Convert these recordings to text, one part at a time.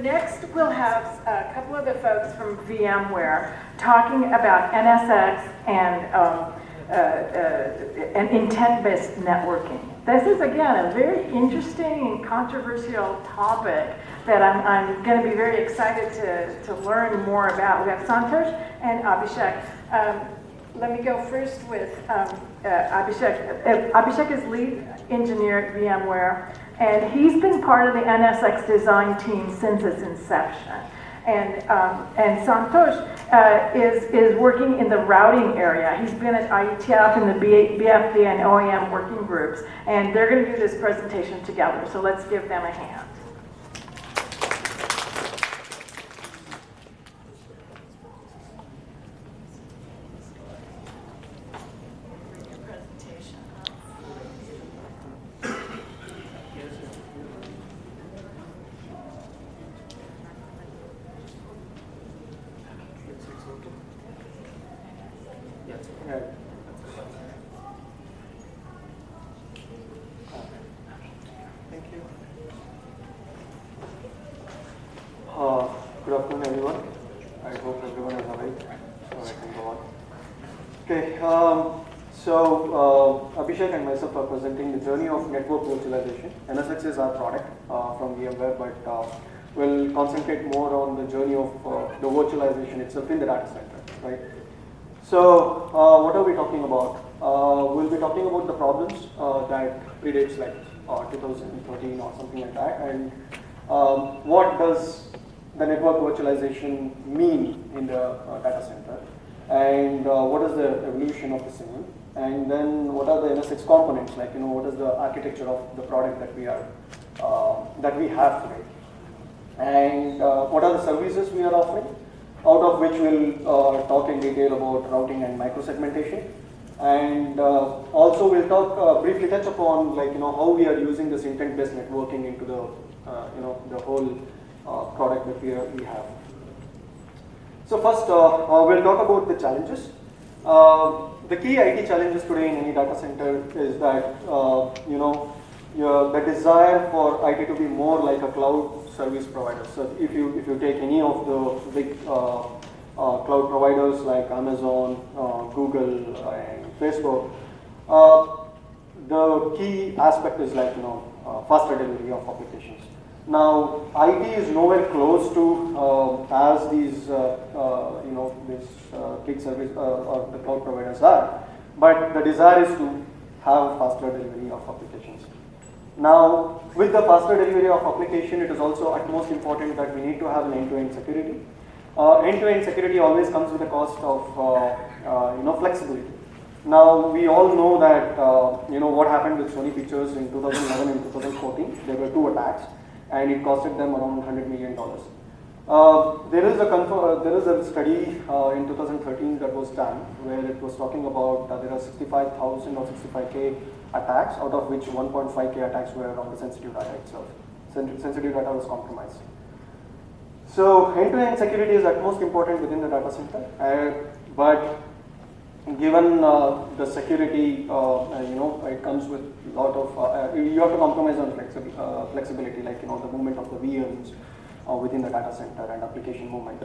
next we'll have a couple of the folks from VMware talking about NSX and intent-based networking. This is, again, a very interesting and controversial topic that I'm going to be very excited to learn more about. We have Santosh and Abhishek. Let me go first with Abhishek. Abhishek is lead engineer at VMware, and he's been part of the NSX design team since its inception. And Santosh is working in the routing area. He's been at IETF in the BFD and OEM working groups, and they're going to do this presentation together. So let's give them a hand. Good afternoon, everyone. I hope everyone is awake, so I can go on. Okay, Abhishek and myself are presenting the journey of network virtualization. NSX is our product from VMware, but we'll concentrate more on the journey of the virtualization itself in the data center, right? So, what are we talking about? We'll be talking about the problems that predates like 2013 or something like that, and what does the network virtualization mean in the data center, and what is the evolution of the same, and then what are the NSX components, like what is the architecture of the product that we have today, and what are the services we are offering, out of which we'll talk in detail about routing and microsegmentation, and also we'll talk briefly touch upon how we are using this intent-based networking into the the whole product that we have. So first, we'll talk about the challenges. The key IT challenges today in any data center is that the desire for IT to be more like a cloud service provider. So if you take any of the big cloud providers like Amazon, Google, and Facebook, the key aspect is faster delivery of applications. Now, IT is nowhere close to as these big service or the cloud providers are, but the desire is to have faster delivery of applications. Now, with the faster delivery of application, it is also utmost important that we need to have an end-to-end security. End-to-end security always comes with a cost of flexibility. Now, we all know that what happened with Sony Pictures in 2011 and 2014. There were 2 attacks, and it costed them around $100 million. There is a study in 2013 that was done where it was talking about there are 65,000 or 65K attacks, out of which 1.5K attacks were on the sensitive data itself. Sensitive data was compromised. So end-to-end security is utmost important within the data center, but given the security, it comes with a lot of, you have to compromise on flexibility, like the movement of the VMs within the data center and application movement.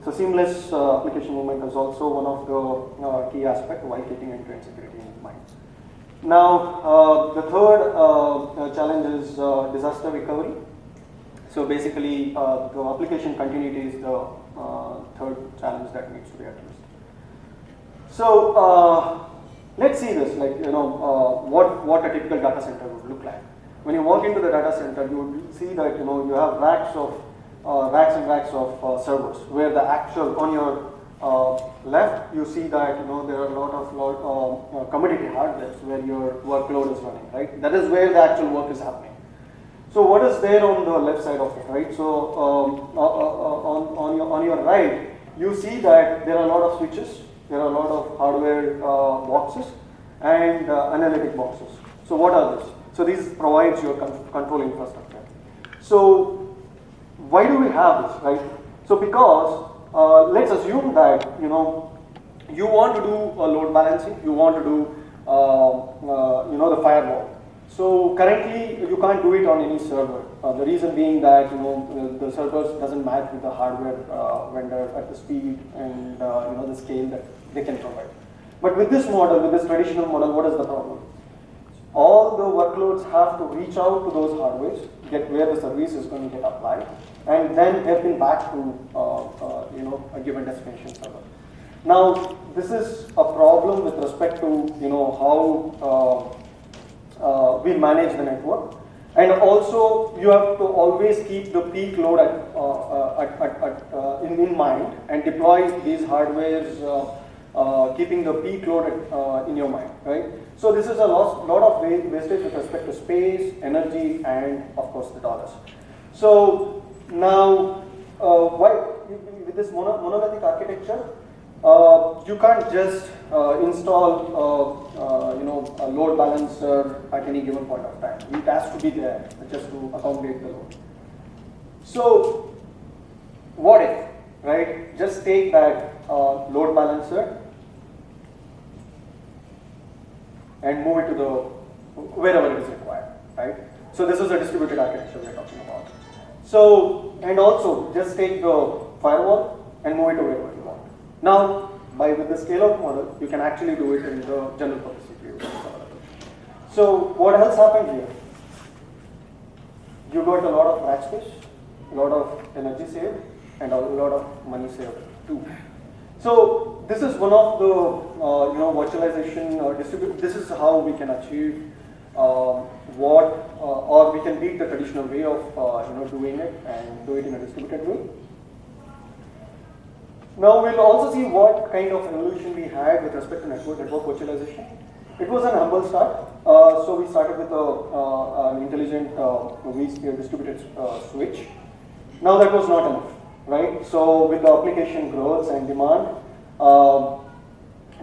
So seamless application movement is also one of the key aspects while keeping end-to-end security in mind. Now, the third challenge is disaster recovery. So basically, the application continuity is the third challenge that needs to be addressed. So let's see this, what a typical data center would look like. When you walk into the data center, you would see that you have racks and racks of servers, where the actual on your left you see that there are a lot of commodity hardware where your workload is running, right? That is where the actual work is happening. So what is there on the left side of it, right? So on your right, you see that there are a lot of switches. There are a lot of hardware boxes and analytic boxes. So what are these? So these provides your control infrastructure. So why do we have this, right? So because let's assume that you want to do a load balancing, you want to do the firewall. So currently you can't do it on any server. The reason being that the servers doesn't match with the hardware vendor at the speed and the scale that they can provide. But with this model, with this traditional model, what is the problem? All the workloads have to reach out to those hardwares, get where the service is going to get applied, and then hairpin back to a given destination server. Now this is a problem with respect to how we manage the network, and also you have to always keep the peak load in mind and deploy these hardwares keeping the peak load in your mind, right? So this is a lot of wastage with respect to space, energy, and of course the dollars. So now, why with this monolithic architecture, you can't just install a load balancer at any given point of time. It has to be there just to accommodate the load. So what if, right? Just take that load balancer and move it to wherever it is required, right? So this is a distributed architecture we're talking about. So, and also just take the firewall and move it to wherever you want. Now, with the scale-out model, you can actually do it in the general purpose CPU. So what else happened here? You got a lot of rack space, a lot of energy saved, and a lot of money saved too. So this is one of the virtualization this is how we can achieve or we can beat the traditional way of doing it and do it in a distributed way. Now we'll also see what kind of evolution we had with respect to network virtualization. It was an humble start. So we started with an intelligent vSphere distributed switch. Now that was not enough, right? So with the application growth and demand,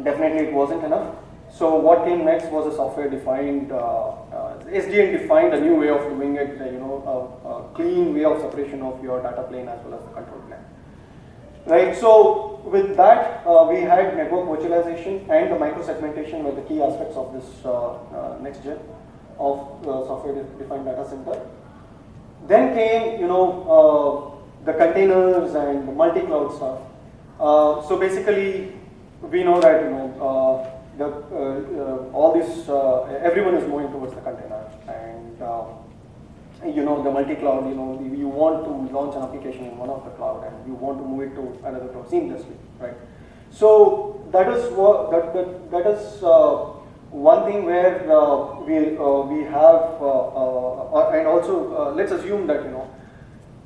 definitely it wasn't enough. So what came next was a software-defined, SDN defined a new way of doing it, a clean way of separation of your data plane as well as the control plane. Right, so with that, we had network virtualization and the microsegmentation were the key aspects of this next gen of software-defined data center. Then came, the containers and the multi-cloud stuff. So basically, we know that all this, everyone is moving towards the container, and the multi-cloud. You want to launch an application in one of the cloud, and you want to move it to another cloud seamlessly, right? So that is what that is one thing where we have, and also let's assume that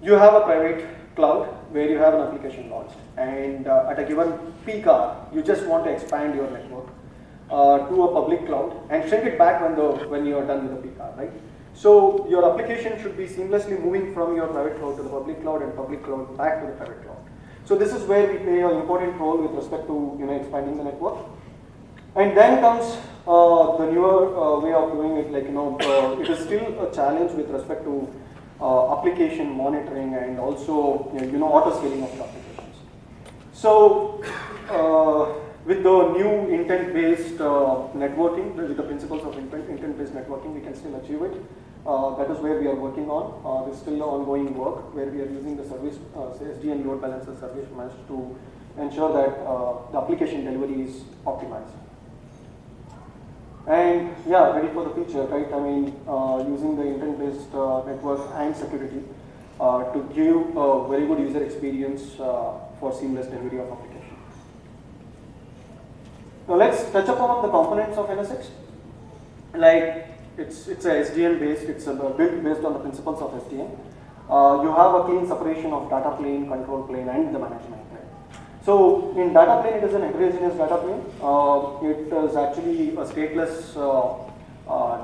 you have a private cloud where you have an application launched, and at a given peak hour, you just want to expand your network to a public cloud and shrink it back when you are done with the peak hour, right? So your application should be seamlessly moving from your private cloud to the public cloud and public cloud back to the private cloud. So this is where we play an important role with respect to expanding the network. And then comes the newer way of doing it. Like it is still a challenge with respect to application monitoring and also auto scaling of the applications. So with the new intent-based networking, with the principles of intent-based networking, we can still achieve it. That is where we are working on. There's still ongoing work where we are using the service, SDN load balancer service mesh to ensure that the application delivery is optimized. And yeah, ready for the future, right? I mean, using the intent-based network and security to give a very good user experience for seamless delivery of application. Now let's touch upon the components of NSX. Like it's a SDN based, it's built based on the principles of SDN. You have a clean separation of data plane, control plane, and the management plane. So in data plane, it is an heterogeneous data plane. It is actually a stateless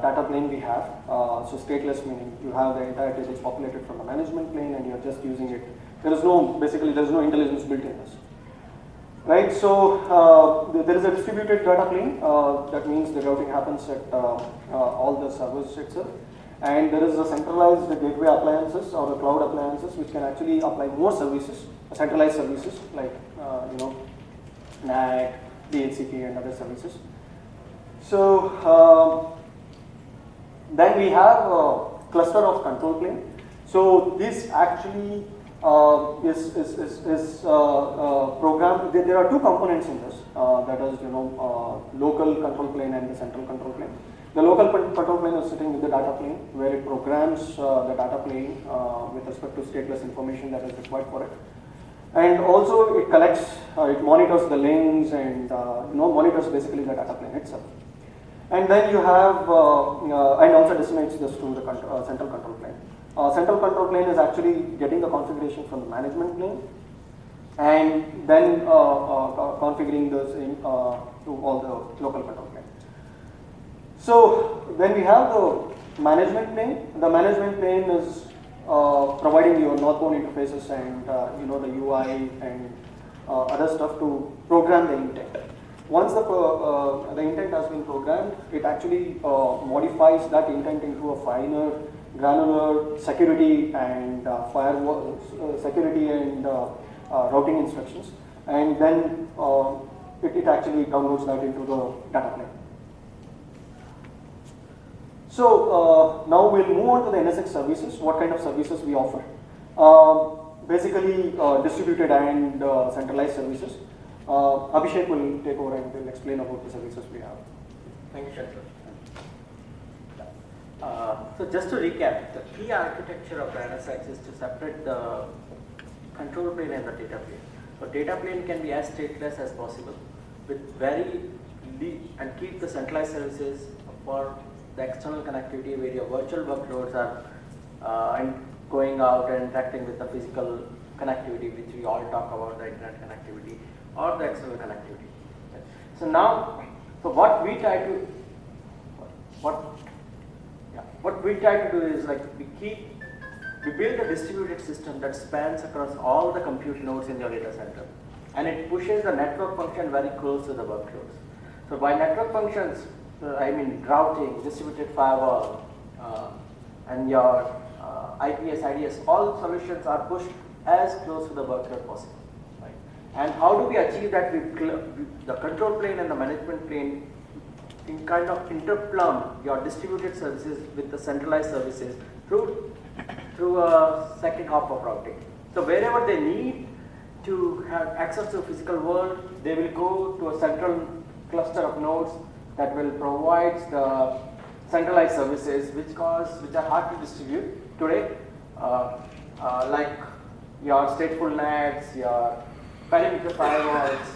data plane we have. So stateless meaning you have the entire tables populated from the management plane and you're just using it. Basically there is no intelligence built in this. Right, so there is a distributed data plane. That means the routing happens at all the servers itself. And there is a centralized gateway appliances or the cloud appliances which can actually apply more services, centralized services like NAT, DHCP and other services. So Then we have a cluster of control plane. So this actually is programmed. There are two components in this. That is, local control plane and the central control plane. The local control plane is sitting with the data plane, where it programs the data plane with respect to stateless information that is required for it. And also it collects, it monitors the links and monitors basically the data plane itself. And then you have, and also disseminates this to the central control plane. Central control plane is actually getting the configuration from the management plane and then configuring this to all the local control plane. So when we have the management plane is providing your northbound interfaces and the UI and other stuff to program the intent. Once the intent has been programmed, it actually modifies that intent into a finer, granular security and firewall security and routing instructions, and then it actually downloads that into the data plane. So now we'll move on to the NSX services. What kind of services we offer? Basically distributed and centralized services. Abhishek will take over and will explain about the services we have. Thank you, Shankar. So just to recap, the key architecture of the NSX is to separate the control plane and the data plane. So data plane can be as stateless as possible with and keep the centralized services for the external connectivity where your virtual workloads are going out and interacting with the physical connectivity, which we all talk about, the internet connectivity or the external connectivity. So now, what we try to do is we build a distributed system that spans across all the compute nodes in your data center, and it pushes the network function very close to the workloads. So by network functions, I mean routing, distributed firewall, and your IPS, IDS, all solutions are pushed as close to the workload possible. Right? And how do we achieve that? The control plane and the management plane in kind of interplumb your distributed services with the centralized services through a second hop of routing. So wherever they need to have access to a physical world, they will go to a central cluster of nodes that will provide the centralized services which are hard to distribute today, like your stateful NATs, your perimeter firewalls,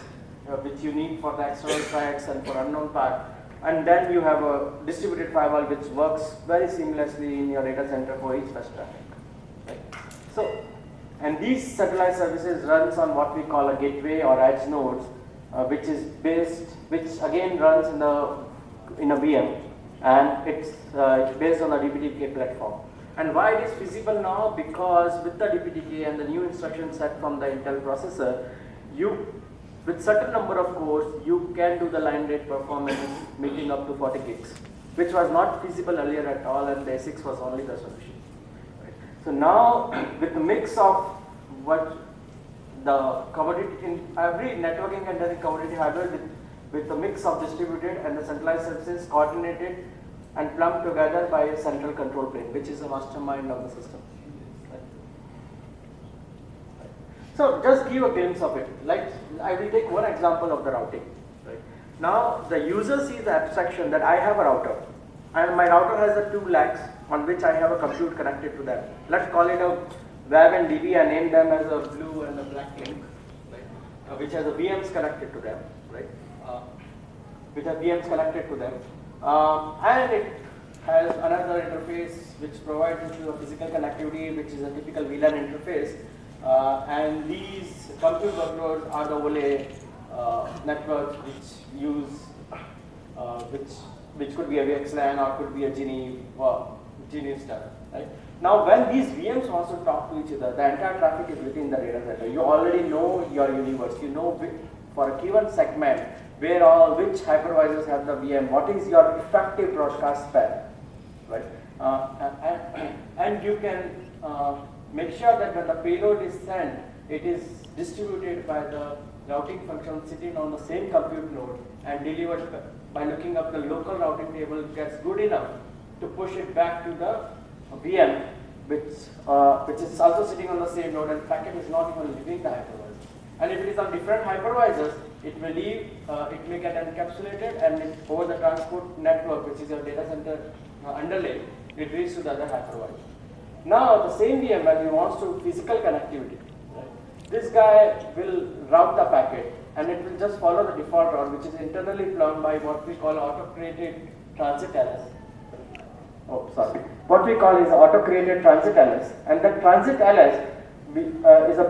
which you need for the external threats and for unknown path. And then you have a distributed firewall which works very seamlessly in your data center for each fetch traffic. Right? So, and these centralized services runs on what we call a gateway or edge nodes, which again runs in a VM, and it's based on the DPTK platform. And why it is feasible now? Because with the DPTK and the new instruction set from the Intel processor, with certain number of cores, you can do the line rate performance meeting up to 40 gigs, which was not feasible earlier at all, and the ASICs was only the solution. Right? So now, with the mix of what the commodity in every networking and the commodity hardware with the mix of distributed and the centralized services coordinated and plumbed together by a central control plane, which is the mastermind of the system. So just give a glimpse of it. Like I will take one example of the routing. Right? Now the user sees the abstraction that I have a router, and my router has the two legs on which I have a compute connected to them. Let's call it a web and DB. I name them as a blue and the black link, right? Which has a VMs connected to them, right? Which have VMs connected to them, and it has another interface which provides into a physical connectivity, which is a typical VLAN interface. And these compute workloads are the OLE networks which use, which could be a VXLAN or could be a Genie stuff. Right? Now, when these VMs also talk to each other, the entire traffic is within the data center. You already know your universe. You know for a given segment which hypervisors have the VM. What is your effective broadcast span, right? And you can make sure that when the payload is sent, it is distributed by the routing function sitting on the same compute node and delivered by looking up the local routing table gets good enough to push it back to the VM, which is also sitting on the same node, and packet is not even leaving the hypervisor. And if it is on different hypervisors, it may leave, it may get encapsulated, and over the transport network, which is your data center underlay, it reaches to the other hypervisor. Now the same VM, when it wants to physical connectivity, right, this guy will route the packet, and it will just follow the default route, which is internally plumbed by what we call auto-created transit LS. Oh, sorry. What we call is auto-created transit LS, and that transit LS is a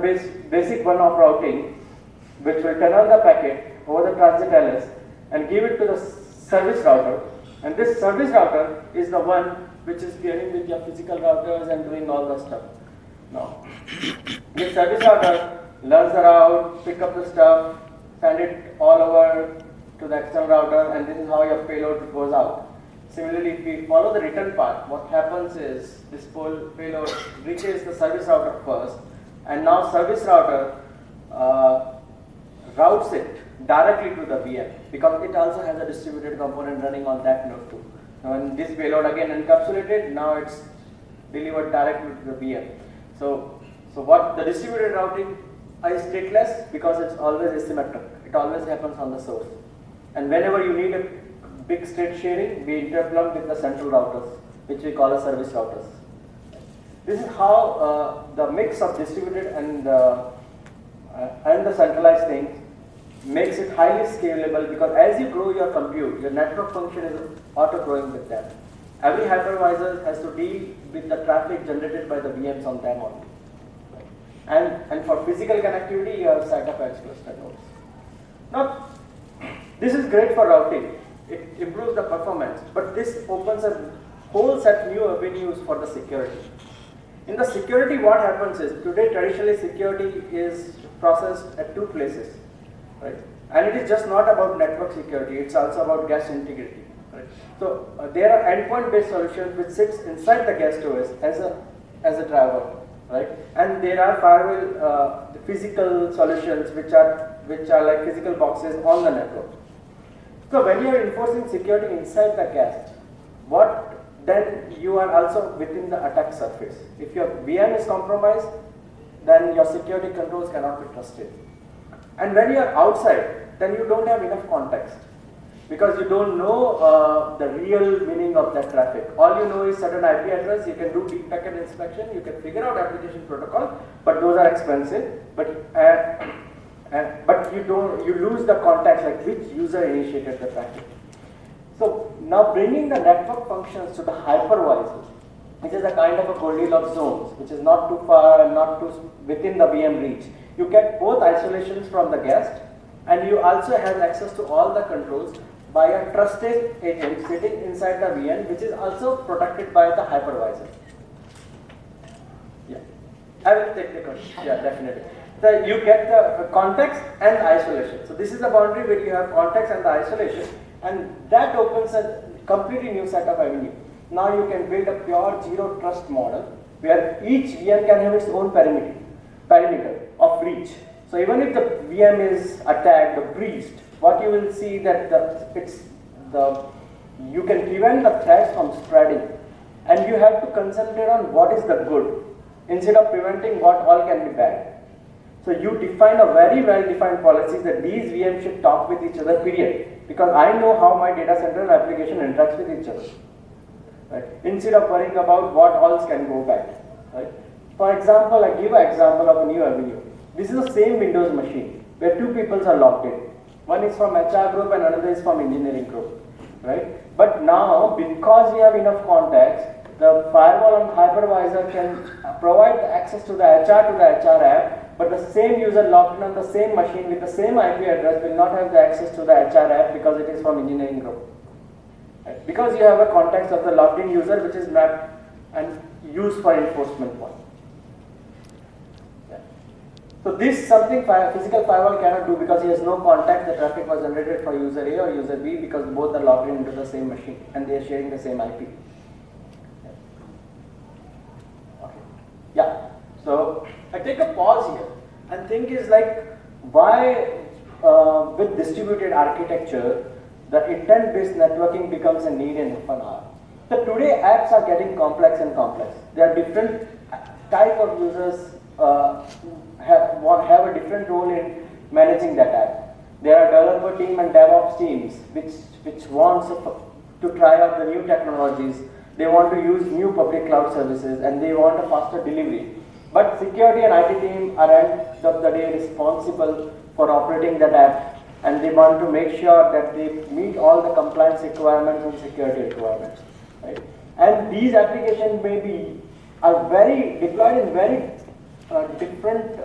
basic one-off routing, which will turn on the packet over the transit LS and give it to the service router. And this service router is the one which is pairing with your physical routers and doing all the stuff. Now, this service router learns the route, pick up the stuff, send it all over to the external router, and this is how your payload goes out. Similarly, if we follow the return path, what happens is this payload reaches the service router first, and now service router routes it directly to the VM, because it also has a distributed component running on that node too. Now, when this payload again encapsulated, now it's delivered directly to the VM. So what the distributed routing is stateless because it's always asymmetric. It always happens on the source. And whenever you need a big state sharing, we interplumb with the central routers, which we call as service routers. This is how the mix of distributed and the centralized things makes it highly scalable, because as you grow your compute, your network function is auto-growing with that. Every hypervisor has to deal with the traffic generated by the VMs on them only. And for physical connectivity, you have set of edge cluster nodes. Now, this is great for routing. It improves the performance, but this opens a whole set of new avenues for the security. In the security, what happens is, today traditionally security is processed at two places, right? And it is just not about network security, it's also about guest integrity, right? So there are endpoint-based solutions which sits inside the guest OS as a driver, right? And there are firewall physical solutions which are like physical boxes on the network. So when you are enforcing security inside the guest, then you are also within the attack surface. If your VM is compromised, then your security controls cannot be trusted. And when you are outside, then you don't have enough context, because you don't know the real meaning of that traffic. All you know is certain IP address. You can do deep packet inspection, you can figure out application protocol, but those are expensive. But you lose the context, like which user initiated the traffic. So now bringing the network functions to the hypervisor, which is a kind of a Goldilocks zones, which is not too far and not too within the VM reach. You get both isolations from the guest, and you also have access to all the controls by a trusted agent sitting inside the VM, which is also protected by the hypervisor. Yeah, I will take the question. Yeah, definitely. So you get the context and the isolation. So this is the boundary where you have context and the isolation, and that opens a completely new set of avenues. Now you can build a pure zero trust model where each VM can have its own perimeter of breach. So even if the VM is attacked or breached, what you will see that you can prevent the threats from spreading, and you have to concentrate on what is the good instead of preventing what all can be bad. So you define a very well-defined policy that these VMs should talk with each other, period. Because I know how my data center application interacts with each other, right? Instead of worrying about what else can go bad, right? For example, I give an example of a new avenue. This is the same Windows machine where two people are logged in. One is from HR group and another is from engineering group, right? But now, because we have enough context, the firewall and hypervisor can provide access to the HR app, but the same user logged in on the same machine with the same IP address will not have the access to the HR app because it is from engineering group. Right? Because you have a context of the logged in user which is mapped and used for enforcement point. Yeah. So this is something physical firewall cannot do because he has no context. The traffic was generated for user A or user B because both are logged in into the same machine and they are sharing the same IP. Yeah, so I take a pause here and think is like why with distributed architecture the intent-based networking becomes a need in half an hour. So today apps are getting complex and complex. There are different type of users have a different role in managing that app. There are developer team and DevOps teams which wants to try out the new technologies. They want to use new public cloud services and they want a faster delivery. But security and IT team are at the end of the day responsible for operating that app, and they want to make sure that they meet all the compliance requirements and security requirements. Right? And these applications are very deployed in very different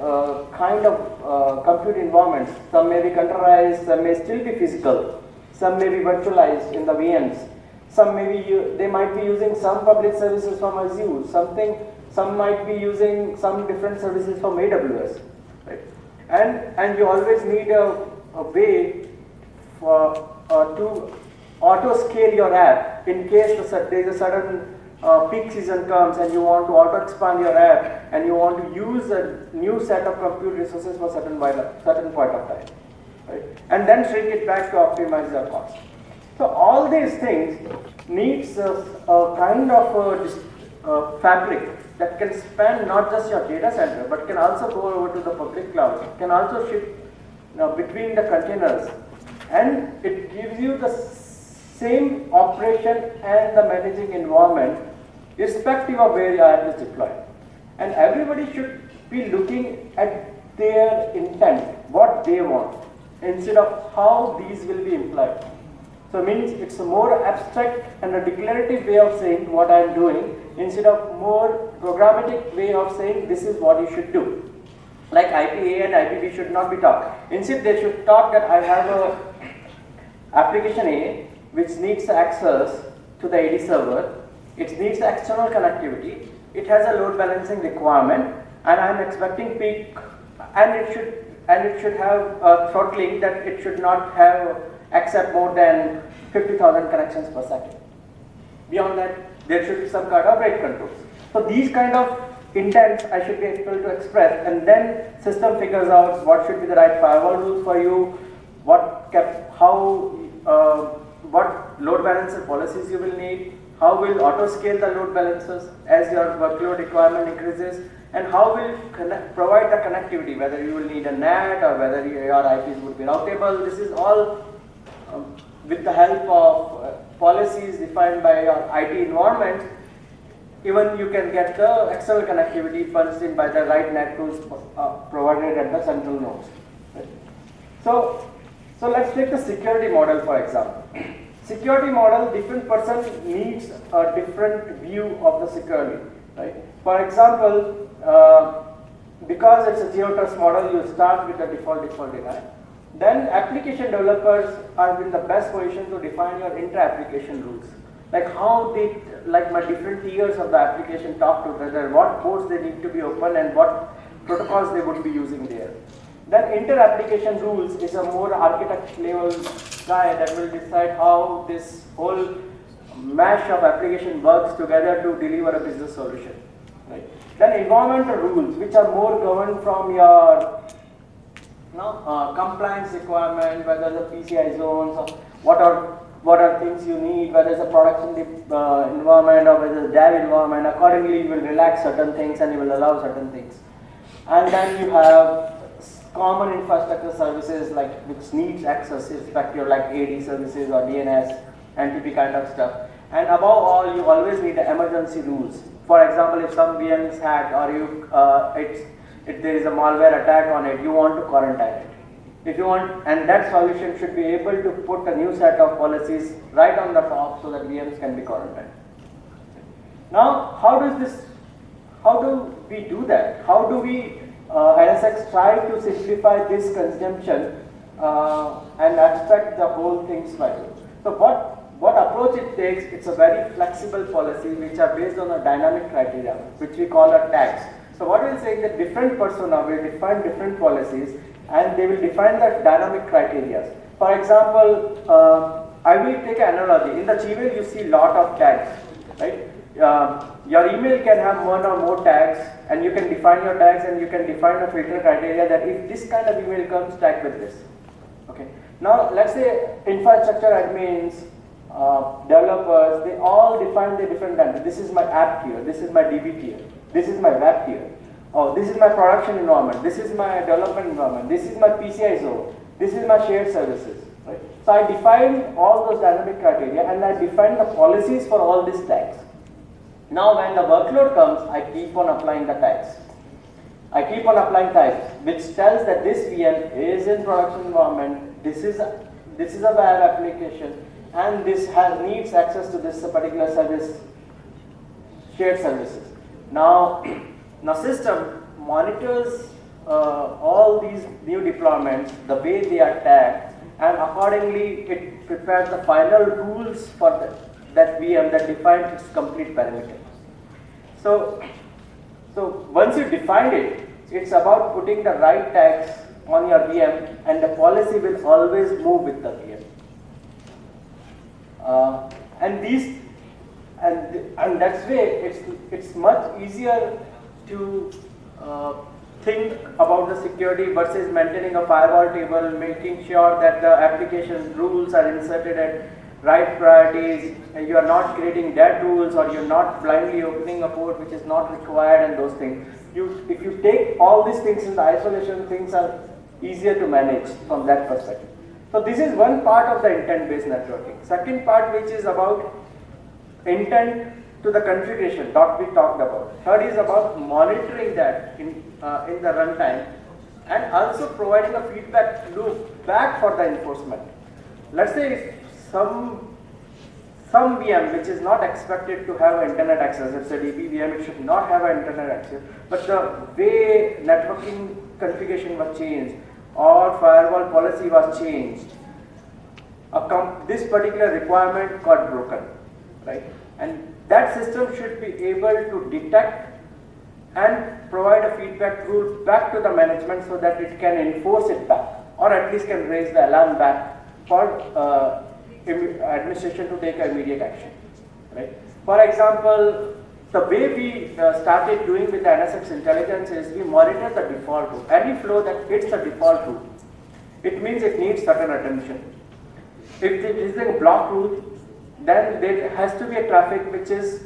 kind of compute environments. Some may be containerized, some may still be physical, some may be virtualized in the VMs. They might be using some public services from Azure, some might be using some different services from AWS. Right? And you always need a way to auto scale your app in case there is a sudden peak season comes and you want to auto expand your app and you want to use a new set of compute resources for certain point of time, right? And then shrink it back to optimize your cost. So all these things needs a kind of fabric that can span not just your data center but can also go over to the public cloud, can also shift between the containers, and it gives you the same operation and the managing environment irrespective of where your app is deployed. And everybody should be looking at their intent, what they want, instead of how these will be employed. So it means it's a more abstract and a declarative way of saying what I am doing instead of more programmatic way of saying this is what you should do. Like IPA and IPB should not be taught. Instead they should talk that I have a application A which needs access to the AD server, it needs external connectivity, it has a load balancing requirement, and I am expecting peak, and it should have a throttling that it should not have accept more than 50,000 connections per second. Beyond that, there should be some kind of rate controls. So these kind of intents I should be able to express, and then system figures out what should be the right firewall rules for you, what load balancer policies you will need, how will auto scale the load balancers as your workload requirement increases, and how will provide the connectivity, whether you will need a NAT or whether your IPs would be routable. This is all with the help of policies defined by your IT environment. Even you can get the external connectivity punched in by the right NAT tools provided at the central nodes. Right? So let's take the security model for example. Security model, different person needs a different view of the security. Right? For example, because it's a zero trust model, you start with the default deny. Then application developers are in the best position to define your inter-application rules. Like how my different tiers of the application talk to each other, what ports they need to be open and what protocols they would be using there. Then inter-application rules is a more architect level guy that will decide how this whole mesh of application works together to deliver a business solution. Right? Then environmental rules, which are more governed from your compliance requirement, whether the PCI zones, or what are things you need, whether it's a production environment or whether it's a dev environment. Accordingly, you will relax certain things and you will allow certain things. And then you have common infrastructure services which needs access, irrespective like AD services or DNS, NTP kind of stuff. And above all, you always need the emergency rules. For example, if some VM is hacked or if there is a malware attack on it, you want to quarantine it. If you want, and that solution should be able to put a new set of policies right on the top so that VMs can be quarantined. Now, how do we do that? How do we NSX try to simplify this consumption and abstract the whole thing slightly? So what approach it takes, it's a very flexible policy which are based on a dynamic criteria, which we call a tags. So what we'll say is that different persona will define different policies and they will define the dynamic criteria. For example, I will take an analogy. In the Gmail, you see a lot of tags, right? Your email can have one or more tags, and you can define your tags and you can define a filter criteria that if this kind of email comes, tag with this. Okay. Now, let's say infrastructure admins developers, they all define their different vendors. This is my app tier, this is my DB tier, this is my web tier. Oh, this is my production environment, this is my development environment, this is my PCI zone, this is my shared services. Right? So I define all those dynamic criteria and I define the policies for all these tags. Now when the workload comes, I keep on applying the tags. I keep on applying tags, which tells that this VM is in production environment, this is a web application, and this needs access to this particular service, shared services. Now system monitors all these new deployments, the way they are tagged, and accordingly it prepares the final rules for that VM that defines its complete parameter. So once you define it, it's about putting the right tags on your VM, and the policy will always move with the VM. And that's way it's much easier to think about the security versus maintaining a firewall table, making sure that the application rules are inserted at right priorities, and you are not creating dead rules, or you're not blindly opening a port which is not required, and those things. If you take all these things in the isolation, things are easier to manage from that perspective. So this is one part of the intent-based networking. Second part, which is about intent to the configuration that we talked about. Third is about monitoring that in the runtime, and also providing a feedback loop back for the enforcement. Let's say if some VM which is not expected to have internet access, it's a DB VM, it should not have an internet access, but the way networking configuration was changed or firewall policy was changed, this particular requirement got broken, right? And that system should be able to detect and provide a feedback rule back to the management so that it can enforce it back, or at least can raise the alarm back for administration to take immediate action, right? For example, the way we started doing with the NSX intelligence is we monitor the default route. Any flow that hits the default route, it means it needs certain attention. If it is a block route, then there has to be a traffic which is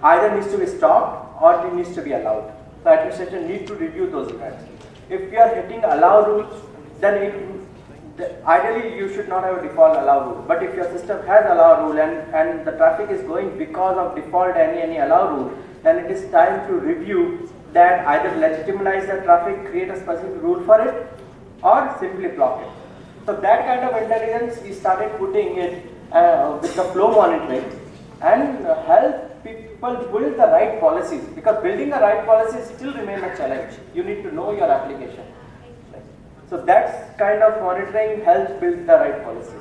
either needs to be stopped or it needs to be allowed. The administration needs to review those events. If we are hitting allow rules, then ideally you should not have a default allow rule. But if your system has allow rule and the traffic is going because of default any allow rule, then it is time to review that, either legitimize the traffic, create a specific rule for it, or simply block it. So that kind of intelligence we started putting it with the flow monitoring, and help people build the right policies, because building the right policies still remain a challenge. You need to know your application. So that kind of monitoring helps build the right policies.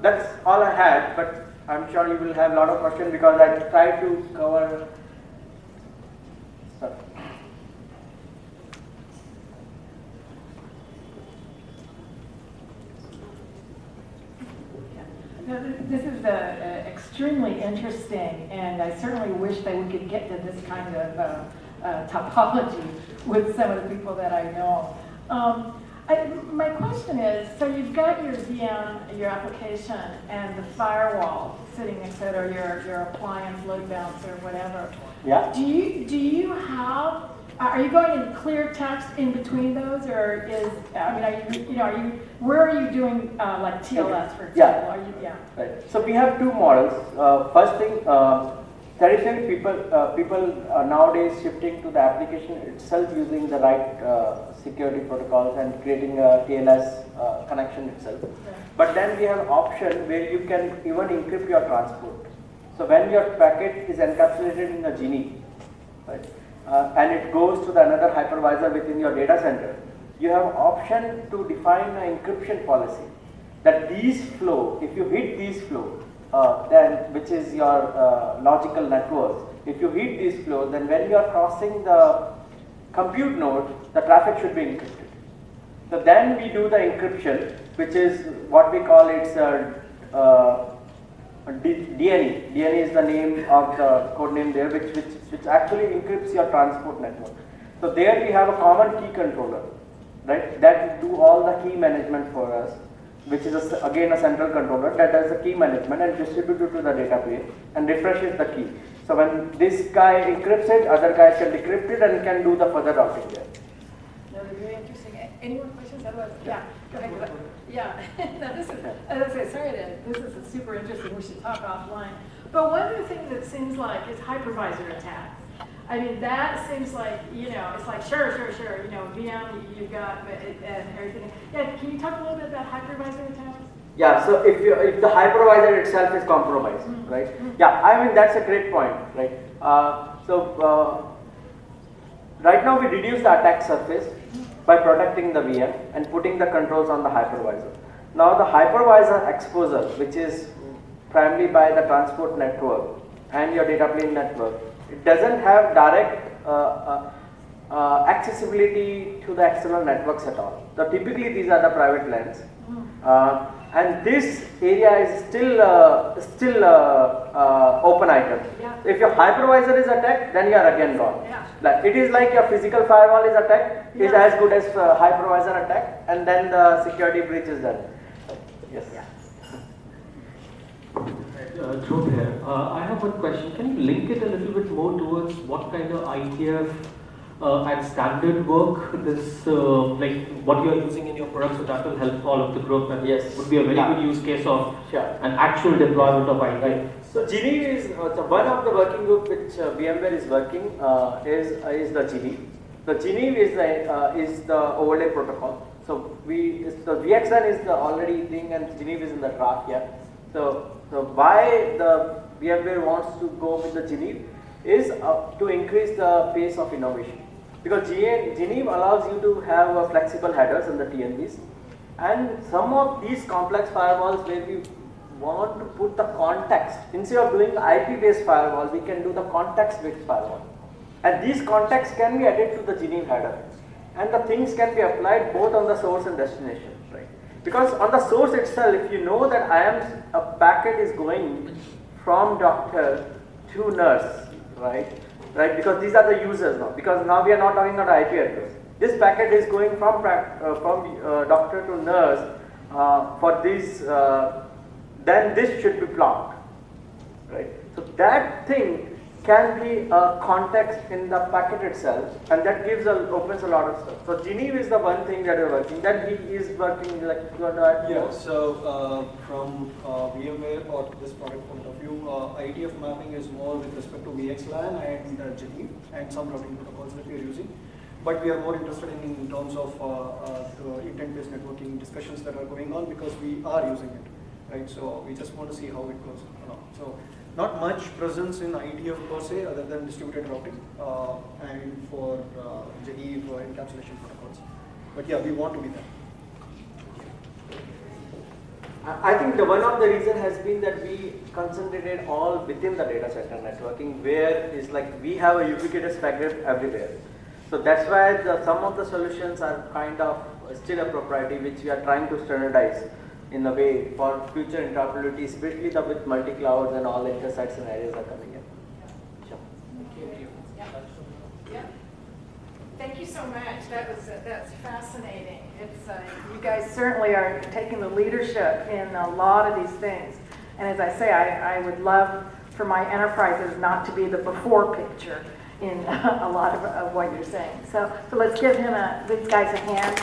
That's all I had, but I'm sure you will have a lot of questions because I tried to cover stuff. This is extremely interesting, and I certainly wish that we could get to this kind of topology with some of the people that I know. My question is, so you've got your VM, your application, and the firewall sitting next to it, or your appliance, load balancer, whatever. Yeah. Do you have? Are you going in clear text in between those, or where are you doing like TLS, for example? Yeah. Are you, yeah. Right. So we have two models. First thing, traditionally people are nowadays shifting to the application itself using the right security protocols and creating a TLS connection itself. Right. But then we have an option where you can even encrypt your transport. So when your packet is encapsulated in a Genie, right? And it goes to another hypervisor within your data center, you have option to define an encryption policy that these flow, if you hit these flow, then which is your logical network, if you hit these flow, then when you are crossing the compute node, the traffic should be encrypted. So then we do the encryption, which is what we call it's DNE. DNE is the name of the code name there, which actually encrypts your transport network. So there we have a common key controller, right? That do all the key management for us, which is again a central controller that does the key management and distributes it to the database and refreshes the key. So when this guy encrypts it, other guys can decrypt it and can do the further routing there. No, they're very interesting. Any more questions? Otherwise, yeah, go ahead. Yeah, no, this is, as I say, sorry, this is super interesting. We should talk offline. But one of the things that seems like is hypervisor attacks. I mean, that seems like, it's like, sure, VM, you've got, and everything. Yeah, can you talk a little bit about hypervisor attacks? Yeah, so if the hypervisor itself is compromised, right? Yeah, I mean, that's a great point, right? Right now we reduce the attack surface by protecting the VM and putting the controls on the hypervisor. Now the hypervisor exposure, which is primarily by the transport network and your data plane network, it doesn't have direct accessibility to the external networks at all. So typically these are the private LANs, and this area is still open item. Yeah. If your hypervisor is attacked, then you are again gone. Yeah. Like it is like your physical firewall is attacked, is as good as hypervisor attack, and then the security breach is done. Yes. Yeah. Dhruv here. I have one question. Can you link it a little bit more towards what kind of ITF and standard work this, like what you are using in your product, so that will help all of the group and Yes. would be a very Yeah. good use case of Sure. an actual deployment of ITF. So Geneve is one of the working group which VMware is working is the Geneve. The Geneve is the overlay protocol. So the VXLAN is the already thing and Geneve is in the draft here. So why the VMware wants to go with the Geneve is to increase the pace of innovation. Because Geneve allows you to have flexible headers in the TNBs, and some of these complex firewalls where we want to put the context, instead of doing IP-based firewall, we can do the context-based firewall. And these contexts can be added to the Geneve header, and the things can be applied both on the source and destination, right? Because on the source itself, if you know that a packet is going from doctor to nurse, right? Because these are the users now. Because now we are not talking about IP address. This packet is going from doctor to nurse for this. Then this should be blocked, right? So that thing can be a context in the packet itself, and that opens a lot of stuff. So Geneve is the one thing that we're working. That he is working like you want to add Yeah, more? so from VMware or this product point of view, IETF mapping is more with respect to VXLAN and Geneve and some routing protocols that we are using. But we are more interested in terms of the intent-based networking discussions that are going on because we are using it, right? So we just want to see how it goes along. So not much presence in IETF per se other than distributed routing and for Geneve encapsulation protocols. But yeah, we want to be there. I think one of the reason has been that we concentrated all within the data center networking, where it's like we have a ubiquitous fabric everywhere. So that's why some of the solutions are kind of still a proprietary, which we are trying to standardize in a way for future interoperability, especially with multi-clouds and all the intersite scenarios are coming in. Sure. Yeah. Thank you so much. That's fascinating. It's you guys certainly are taking the leadership in a lot of these things. And as I say, I would love for my enterprises not to be the before picture in a lot of what you're saying. So let's give these guys a hand.